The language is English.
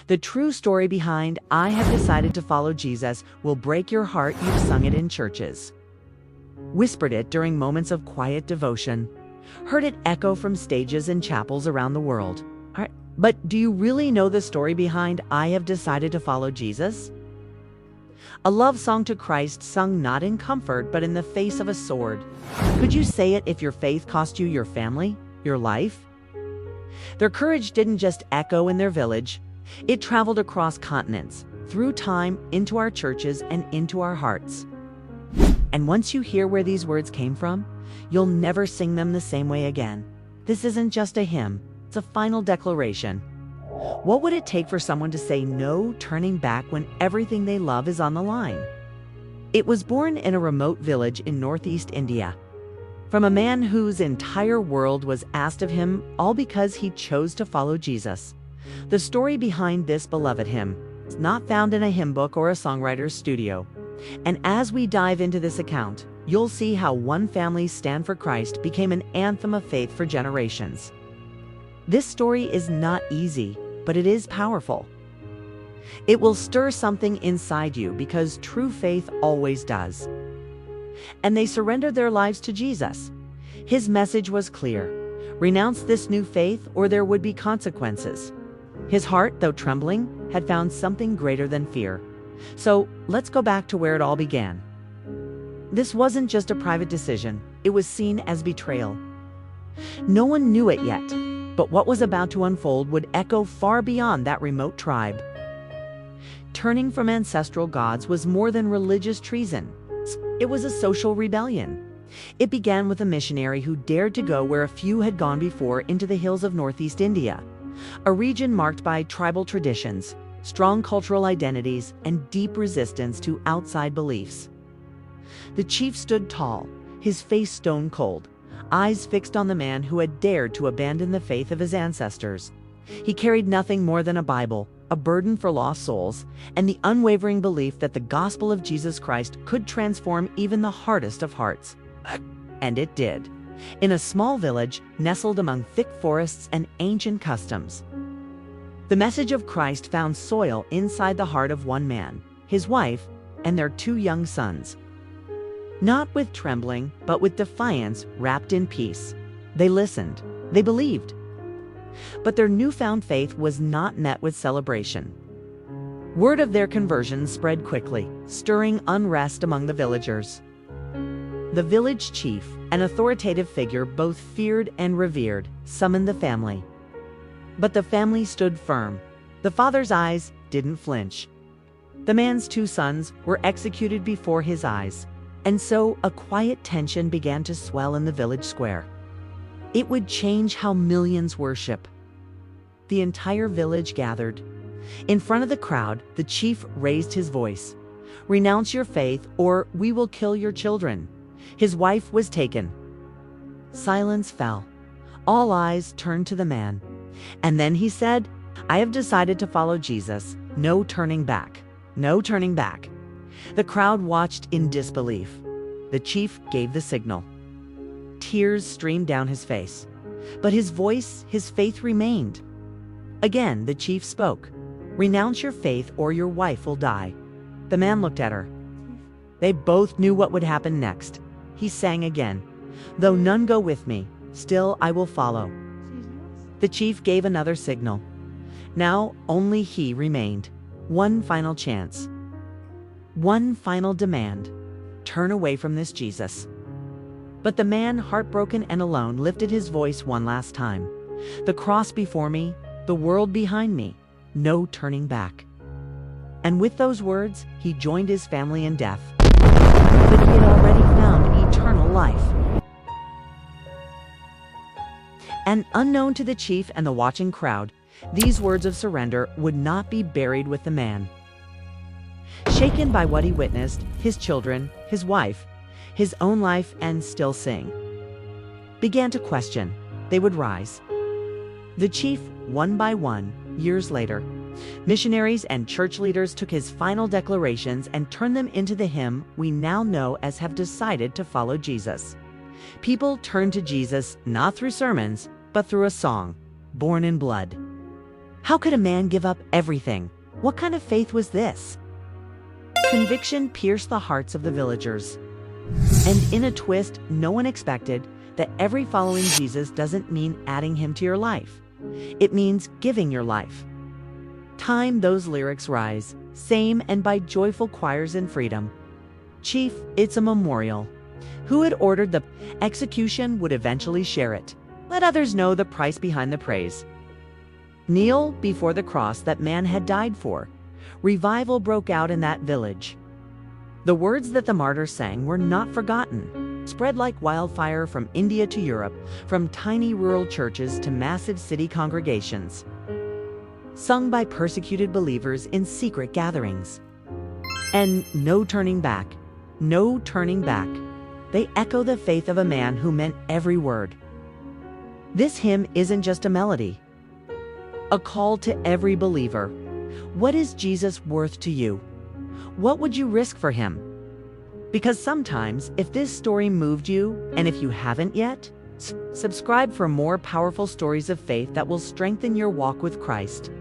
The true story behind "I have decided to follow Jesus" will break your heart. You've sung it in churches, whispered it during moments of quiet devotion, heard it echo from stages and chapels around the world. All right, but do you really know the story behind "I have decided to follow Jesus"? A love song to Christ sung not in comfort but in the face of a sword. Could you say it if your faith cost you your family, your life? Their courage didn't just echo in their village. It traveled across continents, through time, into our churches and into our hearts. And once you hear where these words came from, you'll never sing them the same way again. This isn't just a hymn, it's a final declaration. What would it take for someone to say no turning back when everything they love is on the line? It was born in a remote village in northeast India, from a man whose entire world was asked of him, all because he chose to follow Jesus. The story behind this beloved hymn is not found in a hymn book or a songwriter's studio. And as we dive into this account, you'll see how one family's stand for Christ became an anthem of faith for generations. This story is not easy, but it is powerful. It will stir something inside you because true faith always does. And they surrendered their lives to Jesus. His message was clear: renounce this new faith or there would be consequences. His heart, though trembling, had found something greater than fear. So let's go back to where it all began. This wasn't just a private decision, it was seen as betrayal. No one knew it yet, but what was about to unfold would echo far beyond that remote tribe. Turning from ancestral gods was more than religious treason. It was a social rebellion. It began with a missionary who dared to go where a few had gone before, into the hills of northeast India, a region marked by tribal traditions, strong cultural identities, and deep resistance to outside beliefs. The chief stood tall, his face stone cold, eyes fixed on the man who had dared to abandon the faith of his ancestors. He carried nothing more than a Bible, a burden for lost souls, and the unwavering belief that the gospel of Jesus Christ could transform even the hardest of hearts. And it did. In a small village nestled among thick forests and ancient customs, the message of Christ found soil inside the heart of one man, his wife, and their 2 young sons. Not with trembling, but with defiance wrapped in peace. They listened. They believed. But their newfound faith was not met with celebration. Word of their conversion spread quickly, stirring unrest among the villagers. The village chief, an authoritative figure both feared and revered, summoned the family. But the family stood firm. The father's eyes didn't flinch. The man's 2 sons were executed before his eyes. And so a quiet tension began to swell in the village square. It would change how millions worship. The entire village gathered. In front of the crowd, the chief raised his voice. "Renounce your faith, or we will kill your children." His wife was taken. Silence fell. All eyes turned to the man. And then he said, "I have decided to follow Jesus. No turning back. No turning back." The crowd watched in disbelief. The chief gave the signal. Tears streamed down his face. But his voice, his faith remained. Again, the chief spoke. "Renounce your faith or your wife will die." The man looked at her. They both knew what would happen next. He sang again, "Though none go with me, still I will follow." The chief gave another signal. Now only he remained. One final chance. One final demand. Turn away from this Jesus. But the man, heartbroken and alone, lifted his voice one last time. "The cross before me, the world behind me, no turning back." And with those words, he joined his family in death. But he had already found eternal life. And unknown to the chief and the watching crowd, these words of surrender would not be buried with the man. Shaken by what he witnessed, his children, his wife, his own life, and still sing, began to question. They would rise. The chief, one by one, years later, missionaries and church leaders took his final declarations and turned them into the hymn we now know as "Have Decided to Follow Jesus." People turned to Jesus not through sermons, but through a song, born in blood. How could a man give up everything? What kind of faith was this? Conviction pierced the hearts of the villagers. And in a twist no one expected, that every following Jesus doesn't mean adding him to your life. It means giving your life. Time those lyrics rise, same and by joyful choirs in freedom. Chief, it's a memorial. Who had ordered the execution would eventually share it. Let others know the price behind the praise. Kneel before the cross that man had died for. Revival broke out in that village. The words that the martyrs sang were not forgotten, spread like wildfire from India to Europe, from tiny rural churches to massive city congregations. Sung by persecuted believers in secret gatherings. And no turning back, no turning back. They echo the faith of a man who meant every word. This hymn isn't just a melody, a call to every believer. What is Jesus worth to you? What would you risk for him? Because sometimes, if this story moved you, and if you haven't yet, subscribe for more powerful stories of faith that will strengthen your walk with Christ.